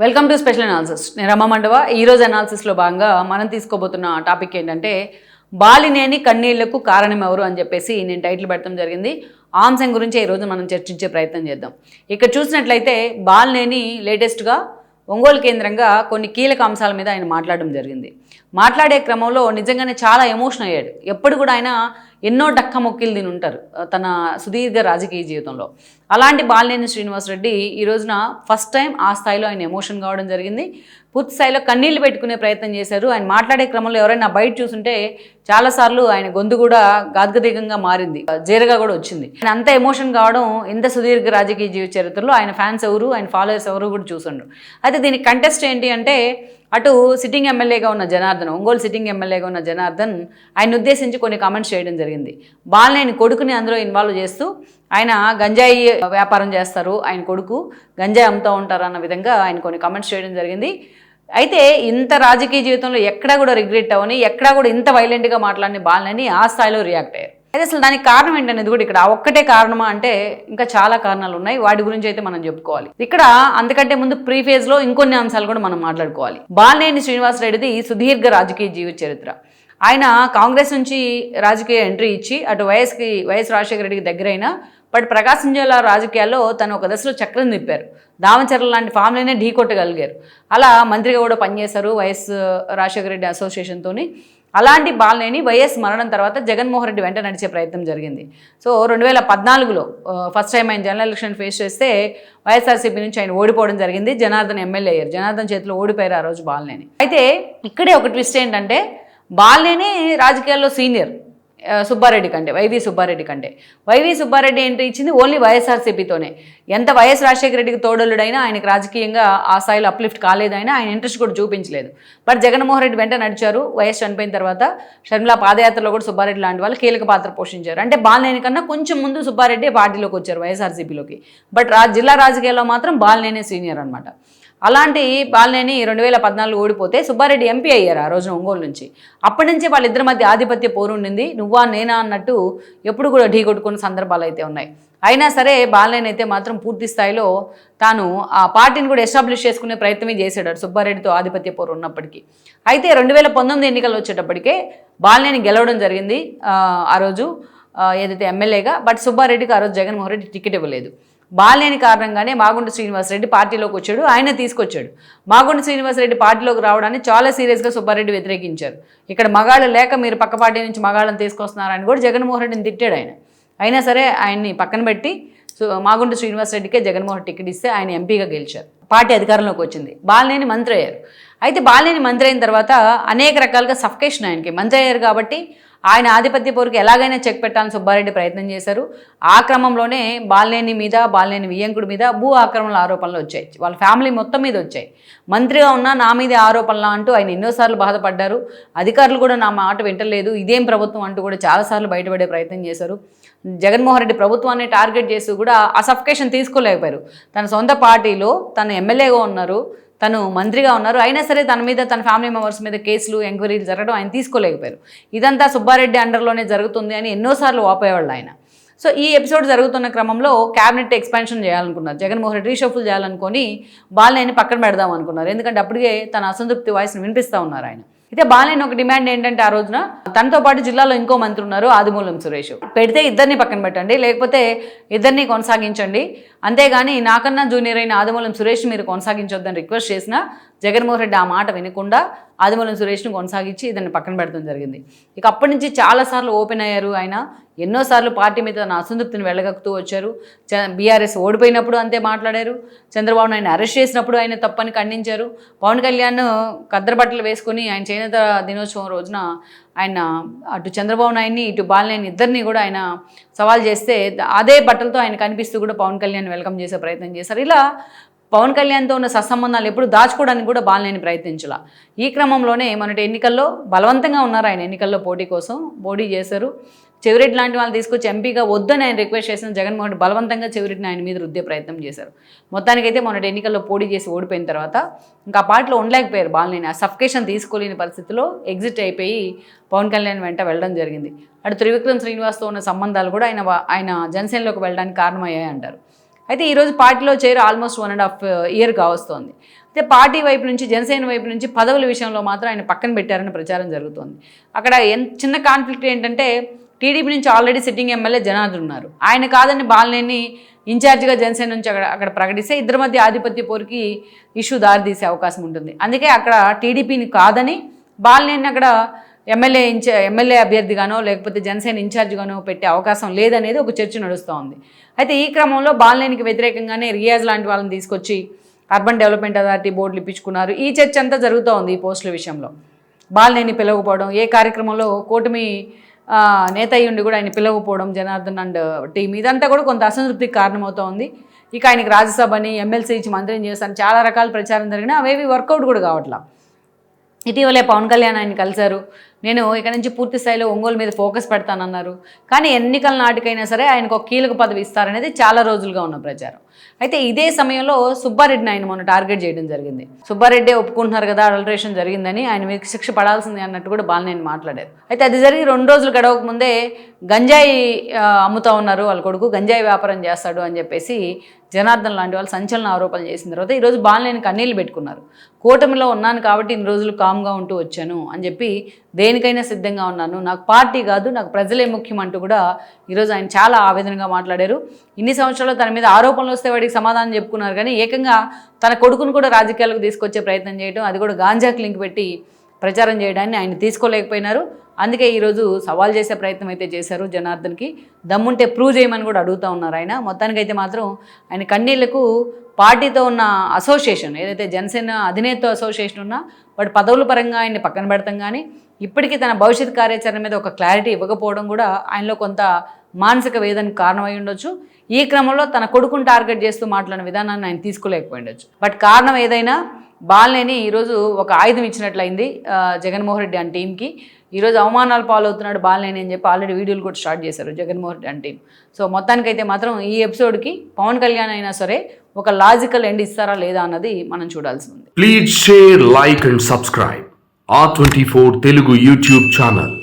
Welcome to special analysis. నేను రమ మండవ. ఈరోజు అనాలిసిస్లో భాగంగా మనం తీసుకోబోతున్న టాపిక్ ఏంటంటే బాలినేని కన్నీళ్లకు కారణం ఎవరు అని చెప్పేసి నేను టైటిల్ పెట్టడం జరిగింది. ఆ అంశం గురించి ఈరోజు మనం చర్చించే ప్రయత్నం చేద్దాం. ఇక్కడ చూసినట్లయితే బాలినేని లేటెస్ట్గా ఒంగోలు కేంద్రంగా కొన్ని కీలక అంశాల మీద ఆయన మాట్లాడడం జరిగింది. మాట్లాడే క్రమంలో నిజంగానే చాలా ఎమోషన్ అయ్యాడు. ఎప్పుడు కూడా ఆయన ఎన్నో డక్క మొక్కిలు తిని ఉంటారు తన సుదీర్ఘ రాజకీయ జీవితంలో. అలాంటి బాలినేని శ్రీనివాసరెడ్డి ఈ రోజున ఫస్ట్ టైం ఆ స్థాయిలో ఆయన ఎమోషన్ కావడం జరిగింది. పూర్తి స్థాయిలో కన్నీళ్లు పెట్టుకునే ప్రయత్నం చేశారు. ఆయన మాట్లాడే క్రమంలో ఎవరైనా బయట చూస్తుంటే చాలాసార్లు ఆయన గొంతు కూడా గాద్గదికంగా మారింది, జీరగా కూడా వచ్చింది. ఆయన అంత ఎమోషన్ కావడం ఇంత సుదీర్ఘ రాజకీయ జీవిత చరిత్రలో ఆయన ఫ్యాన్స్ ఎవరు, ఆయన ఫాలోవర్స్ ఎవరు కూడా చూసిండ్రు. అయితే దీనికి కంటెస్ట్ ఏంటి అంటే అటు సిట్టింగ్ ఎమ్మెల్యేగా ఉన్న జనార్దన్, ఒంగోలు సిట్టింగ్ ఎమ్మెల్యేగా ఉన్న జనార్దన్ ఆయన ఉద్దేశించి కొన్ని కామెంట్స్ చేయడం జరిగింది. బాలినేని కొడుకుని అందులో ఇన్వాల్వ్ చేస్తూ ఆయన గంజాయి వ్యాపారం చేస్తారు, ఆయన కొడుకు గంజాయి అమ్ముతూ ఉంటారు అన్న విధంగా ఆయన కొన్ని కామెంట్స్ చేయడం జరిగింది. అయితే ఇంత రాజకీయ జీవితంలో ఎక్కడా కూడా రిగ్రెట్ అవని, ఎక్కడా కూడా ఇంత వైలెంట్గా మాట్లాడిన బాలినేని ఆ స్థాయిలో రియాక్ట్ అయ్యారు. అయితే అసలు దానికి కారణం ఏంటనేది కూడా ఇక్కడ ఒక్కటే కారణమా అంటే ఇంకా చాలా కారణాలు ఉన్నాయి. వాటి గురించి అయితే మనం చెప్పుకోవాలి. ఇక్కడ అంతకంటే ముందు ప్రీ ఫేజ్లో ఇంకొన్ని అంశాలు కూడా మనం మాట్లాడుకోవాలి. బాలినేని శ్రీనివాసరెడ్డిది సుదీర్ఘ రాజకీయ జీవిత చరిత్ర. ఆయన కాంగ్రెస్ నుంచి రాజకీయ ఎంట్రీ ఇచ్చి అటు వైఎస్ రాజశేఖర రెడ్డికి దగ్గరైన, బట్ ప్రకాశం జిల్లా రాజకీయాల్లో తను ఒక దశలో చక్రం తిప్పారు. దామచర్ల లాంటి ఫ్యామిలీనే ఢీ కొట్టగలిగారు. అలా మంత్రిగా కూడా పనిచేశారు వైఎస్ రాజశేఖర రెడ్డి అసోసియేషన్తో. అలాంటి బాలినేని వైఎస్ మరణం తర్వాత జగన్మోహన్ రెడ్డి వెంట నడిచే ప్రయత్నం జరిగింది. సో 2014లో ఫస్ట్ టైం ఆయన జనరల్ ఎలక్షన్ ఫేస్ చేస్తే వైఎస్ఆర్సీపీ నుంచి ఆయన ఓడిపోవడం జరిగింది. జనార్దన్ ఎమ్మెల్యే అయ్యారు. జనార్దన్ చేతిలో ఓడిపోయారు ఆ రోజు బాలినేని. అయితే ఇక్కడే ఒక ట్విస్ట్ ఏంటంటే బాలినేని రాజకీయాల్లో సీనియర్ సుబ్బారెడ్డి కంటే, వైవి సుబ్బారెడ్డి ఎంట్రీ ఇచ్చింది ఓన్లీ వైఎస్ఆర్సీపీతోనే. ఎంత వైఎస్ రాజశేఖర రెడ్డికి తోడలుడైనా ఆయనకు రాజకీయంగా ఆ స్థాయిలో అప్లిఫ్ట్ కాలేదైనా ఆయన ఇంట్రెస్ట్ కూడా చూపించలేదు. బట్ జగన్మోహన్ రెడ్డి వెంట నడిచారు. వైఎస్ చనిపోయిన తర్వాత షర్మిల పాదయాత్రలో కూడా సుబ్బారెడ్డి లాంటి వాళ్ళు కీలక పాత్ర పోషించారు. అంటే బాలినేని కన్నా కొంచెం ముందు సుబ్బారెడ్డి పార్టీలోకి వచ్చారు వైఎస్ఆర్సీపీలోకి. బట్ జిల్లా రాజకీయాల్లో మాత్రం బాలినేని సీనియర్ అనమాట. అలాంటి బాలినేని 2014 ఓడిపోతే సుబ్బారెడ్డి ఎంపీ అయ్యారు ఆ రోజున ఒంగోలు నుంచి. అప్పటి నుంచి వాళ్ళిద్దరి మధ్య ఆధిపత్య పోరు ఉండింది. నువ్వా నేనా అన్నట్టు ఎప్పుడు కూడా ఢీ కొట్టుకున్న సందర్భాలు అయితే ఉన్నాయి. అయినా సరే బాలినేని అయితే మాత్రం పూర్తి స్థాయిలో తాను ఆ పార్టీని కూడా ఎస్టాబ్లిష్ చేసుకునే ప్రయత్నమే చేశాడు సుబ్బారెడ్డితో ఆధిపత్య పోరు ఉన్నప్పటికీ. అయితే 2019 ఎన్నికలు వచ్చేటప్పటికే బాలినేని గెలవడం జరిగింది ఆ రోజు ఏదైతే ఎమ్మెల్యేగా. బట్ సుబ్బారెడ్డికి ఆ రోజు జగన్మోహన్ రెడ్డి టికెట్ ఇవ్వలేదు. బాలినేని కారణంగానే మాగుంట శ్రీనివాసరెడ్డి పార్టీలోకి వచ్చాడు. ఆయన తీసుకొచ్చాడు. మాగుంట శ్రీనివాసరెడ్డి పార్టీలోకి రావడాన్ని చాలా సీరియస్గా సుబ్బారెడ్డి వ్యతిరేకించారు. ఇక్కడ మగాళ్ళు లేక మీరు పక్క పార్టీ నుంచి మగాళ్ళని తీసుకొస్తున్నారని కూడా జగన్మోహన్ రెడ్డిని తిట్టాడు ఆయన. అయినా సరే ఆయన్ని పక్కన పెట్టి మాగుంట శ్రీనివాసరెడ్డికే జగన్మోహన్ టికెట్ ఇస్తే ఆయన ఎంపీగా గెలిచారు. పార్టీ అధికారంలోకి వచ్చింది. బాలినేని మంత్రి అయ్యారు. అయితే బాలినేని మంత్రి అయిన తర్వాత అనేక రకాలుగా సఫికేషన్ ఆయనకి. మంత్రి అయ్యారు కాబట్టి ఆయన ఆధిపత్య పోరుకి ఎలాగైనా చెక్ పెట్టాలని సుబ్బారెడ్డి ప్రయత్నం చేశారు. ఆ క్రమంలోనే బాలినేని మీద, బాలినేని వియ్యంకుడి మీద భూ ఆక్రమణల ఆరోపణలు వచ్చాయి. వాళ్ళ ఫ్యామిలీ మొత్తం మీద వచ్చాయి. మంత్రిగా ఉన్నా నా మీదే ఆరోపణలు అంటూ ఆయన ఎన్నోసార్లు బాధపడ్డారు. అధికారులు కూడా నా మాట వింటలేదు, ఇదేం ప్రభుత్వం అంటూ కూడా చాలాసార్లు బయటపడే ప్రయత్నం చేశారు. జగన్మోహన్ రెడ్డి ప్రభుత్వాన్ని టార్గెట్ చేస్తూ కూడా ఆ సఫికేషన్ తీసుకోలేకపోయారు. తన సొంత పార్టీలో తను ఎమ్మెల్యేగా ఉన్నారు, తను మంత్రిగా ఉన్నారు. అయినా సరే తన మీద, తన ఫ్యామిలీ మెంబర్స్ మీద కేసులు, ఎంక్వైరీలు జరగడం ఆయన తీసుకోలేకపోయారు. ఇదంతా సుబ్బారెడ్డి అండర్లోనే జరుగుతుంది అని ఎన్నోసార్లు వాపోయేవాళ్ళు ఆయన. సో ఈ ఎపిసోడ్ జరుగుతున్న క్రమంలో క్యాబినెట్ ఎక్స్పాన్షన్ చేయాలనుకున్నారు. జగన్మోహన్ రెడ్డి రీషఫుల్ చేయాలనుకొని బాలినేని పక్కన పెడదాం అనుకున్నారు. ఎందుకంటే అప్పటికే తన అసంతృప్తి వాయిస్ని వినిపిస్తూ ఉన్నారు ఆయన. అయితే బాలినేని ఒక డిమాండ్ ఏంటంటే ఆ రోజున తనతో పాటు జిల్లాలో ఇంకో మంత్రి ఉన్నారు ఆదిమూలం సురేష్. పెడితే ఇద్దరిని పక్కన పెట్టండి, లేకపోతే ఇద్దరిని కొనసాగించండి. అంతేగాని నాకన్నా జూనియర్ అయిన ఆదిమూలం సురేష్ మీరు కొనసాగించొద్దని రిక్వెస్ట్ చేసినా జగన్మోహన్ రెడ్డి ఆ మాట వినకుండా ఆదిమూలం సురేష్ను కొనసాగించి ఇద్దరిని పక్కన పెడతాం జరిగింది. ఇక అప్పటి నుంచి చాలాసార్లు ఓపెన్ అయ్యారు ఆయన. ఎన్నోసార్లు పార్టీ మీద తన అసంతృప్తిని వెళ్ళగక్కుతూ వచ్చారు. బీఆర్ఎస్ ఓడిపోయినప్పుడు అంతే మాట్లాడారు. చంద్రబాబు నాయుడు అరెస్ట్ చేసినప్పుడు ఆయన తప్పని ఖండించారు. పవన్ కళ్యాణ్ కద్దరు వేసుకుని ఆయన చేనేత దినోత్సవం రోజున ఆయన అటు చంద్రబాబు నాయుడిని, ఇటు బాలినేని ఇద్దరిని కూడా ఆయన సవాల్ చేస్తే అదే బట్టలతో ఆయన కనిపిస్తూ కూడా పవన్ కళ్యాణ్ వెల్కమ్ చేసే ప్రయత్నం చేశారు. ఇలా పవన్ కళ్యాణ్తో ఉన్న సత్సంబంధాలు ఎప్పుడు దాచుకోవడానికి కూడా బాలినేని ప్రయత్నించాల. ఈ క్రమంలోనే మొన్నటి ఎన్నికల్లో బలవంతంగా ఉన్నారు ఆయన. ఎన్నికల్లో పోటీ చేశారు. చెవిరెడ్డి లాంటి వాళ్ళు తీసుకొచ్చి ఎంపీగా వద్దని ఆయన రిక్వెస్ట్ చేసిన జగన్మోహన్ రెడ్డి బలవంతంగా చెవిరెడ్డిని ఆయన మీద రుద్దే ప్రయత్నం చేశారు. మొత్తానికైతే మొన్నటి ఎన్నికల్లో పోటీ చేసి ఓడిపోయిన తర్వాత ఇంకా ఆ పార్టీలో ఉండలేకపోయారు బాలినేని. ఆ సఫికేషన్ తీసుకోలేని పరిస్థితిలో ఎగ్జిట్ అయిపోయి పవన్ కళ్యాణ్ వెంట వెళ్ళడం జరిగింది. అటు త్రివిక్రమ్ శ్రీనివాస్తో ఉన్న సంబంధాలు కూడా ఆయన జనసేనలోకి వెళ్ళడానికి కారణమయ్యాయి అంటారు. అయితే ఈరోజు పార్టీలో చేరి ఆల్మోస్ట్ 1.5 ఇయర్ కావస్తోంది. అయితే పార్టీ వైపు నుంచి, జనసేన వైపు నుంచి పదవుల విషయంలో మాత్రం ఆయన పక్కన పెట్టారని ప్రచారం జరుగుతోంది. అక్కడ చిన్న కాన్ఫ్లిక్ట్ ఏంటంటే టీడీపీ నుంచి ఆల్రెడీ సిట్టింగ్ ఎమ్మెల్యే జనార్దన్ ఉన్నారు. ఆయన కాదని బాలినేని ఇన్ఛార్జిగా జనసేన నుంచి అక్కడ ప్రకటిస్తే ఇద్దరి మధ్య ఆధిపత్య పోరుకి ఇష్యూ దారితీసే అవకాశం ఉంటుంది. అందుకే అక్కడ టీడీపీని కాదని బాలినేని అక్కడ ఎమ్మెల్యే అభ్యర్థిగానో లేకపోతే జనసేన ఇన్ఛార్జిగానో పెట్టే అవకాశం లేదనేది ఒక చర్చ నడుస్తూ ఉంది. అయితే ఈ క్రమంలో బాలినేనికి వ్యతిరేకంగానే రియాజ్ లాంటి వాళ్ళని తీసుకొచ్చి అర్బన్ డెవలప్మెంట్ అథారిటీ బోర్డులు ఇప్పించుకున్నారు. ఈ చర్చ అంతా జరుగుతూ ఉంది ఈ పోస్టుల విషయంలో. బాలినేని పిలవకపోవడం, ఏ కార్యక్రమంలో కూటమి నేత అయ్యుండి కూడా ఆయన పిలవకపోవడం, జనార్దన్ అండ్ టీం, ఇదంతా కూడా కొంత అసంతృప్తికి కారణమవుతూ ఉంది. ఇక ఆయనకి రాజ్యసభని, ఎమ్మెల్సీ ఇచ్చి మంత్రిని చేస్తాను, చాలా రకాల ప్రచారం జరిగినా అవేవి వర్కౌట్ కూడా కావట్లా. ఇటీవలే పవన్ కళ్యాణ్ ఆయన కలిశారు. నేను ఇక నుంచి పూర్తి స్థాయిలో ఒంగోలు మీద ఫోకస్ పెడతానన్నారు. కానీ ఎన్నికల నాటికైనా సరే ఆయనకు ఒక కీలక పదవి ఇస్తారనేది చాలా రోజులుగా ఉన్న ప్రచారం. అయితే ఇదే సమయంలో సుబ్బారెడ్డిని ఆయన మొన్న టార్గెట్ చేయడం జరిగింది. సుబ్బారెడ్డి ఒప్పుకుంటున్నారు కదా అడల్టరేషన్ జరిగిందని, ఆయన మీద శిక్ష పడాల్సింది అన్నట్టు కూడా బాలినేని మాట్లాడారు. అయితే అది జరిగి 2 రోజులు గడవక ముందే గంజాయి అమ్ముతా ఉన్నారు, వాళ్ళ కొడుకు గంజాయి వ్యాపారం చేస్తాడు అని చెప్పేసి జనార్దన్ లాంటి వాళ్ళు సంచలన ఆరోపణలు చేసిన తర్వాత ఈరోజు బాలినేని కన్నీళ్ళు పెట్టుకున్నారు. కూటమిలో ఉన్నాను కాబట్టి ఇన్ని రోజులు కామ్గా ఉంటూ వచ్చాను అని చెప్పి, దేనికైనా సిద్ధంగా ఉన్నాను, నాకు పార్టీ కాదు నాకు ప్రజలే ముఖ్యం అంటూ కూడా ఈరోజు ఆయన చాలా ఆవేదనగా మాట్లాడారు. ఇన్ని సంవత్సరాలు తన మీద ఆరోపణలు వస్తే వాడికి సమాధానం చెప్పుకున్నారు, కానీ ఏకంగా తన కొడుకును కూడా రాజకీయాలకు తీసుకొచ్చే ప్రయత్నం చేయడం, అది కూడా గాంజాకి లింక్ పెట్టి ప్రచారం చేయడాన్ని ఆయన తీసుకోలేకపోయినారు. అందుకే ఈరోజు సవాల్ చేసే ప్రయత్నం అయితే చేశారు. జనార్దన్కి దమ్ముంటే ప్రూవ్ చేయమని కూడా అడుగుతూ ఉన్నారు ఆయన. మొత్తానికైతే మాత్రం ఆయన కన్నీళ్లకు పార్టీతో ఉన్న అసోసియేషన్, ఏదైతే జనసేన అధినేత అసోసియేషన్ ఉన్నా వాటి పదవుల పరంగా ఆయన్ని పక్కన పెడతాం, కానీ ఇప్పటికీ తన భవిష్యత్ కార్యాచరణ మీద ఒక క్లారిటీ ఇవ్వకపోవడం కూడా ఆయనలో కొంత మానసిక వేదనకు కారణమై ఉండొచ్చు. ఈ క్రమంలో తన కొడుకును టార్గెట్ చేస్తూ మాట్లాడిన విధానాన్ని ఆయన తీసుకోలేకపోయి ఉండొచ్చు. బట్ కారణం ఏదైనా బాలినేని ఈరోజు ఒక ఆయుధం ఇచ్చినట్లయింది జగన్మోహన్ రెడ్డి అని టీంకి. ఈరోజు అవమానాలు పాలవుతున్నాడు బాలినేని అని చెప్పి ఆల్రెడీ వీడియోలు కూడా స్టార్ట్ చేశారు జగన్మోహన్ రెడ్డి అని టీం. సో మొత్తానికైతే మాత్రం ఈ ఎపిసోడ్కి పవన్ కళ్యాణ్ అయినా సరే ఒక లాజికల్ ఎండ్ ఇస్తారా లేదా అన్నది మనం చూడాల్సి ఉంది. Please share, like and subscribe R24 Telugu YouTube channel.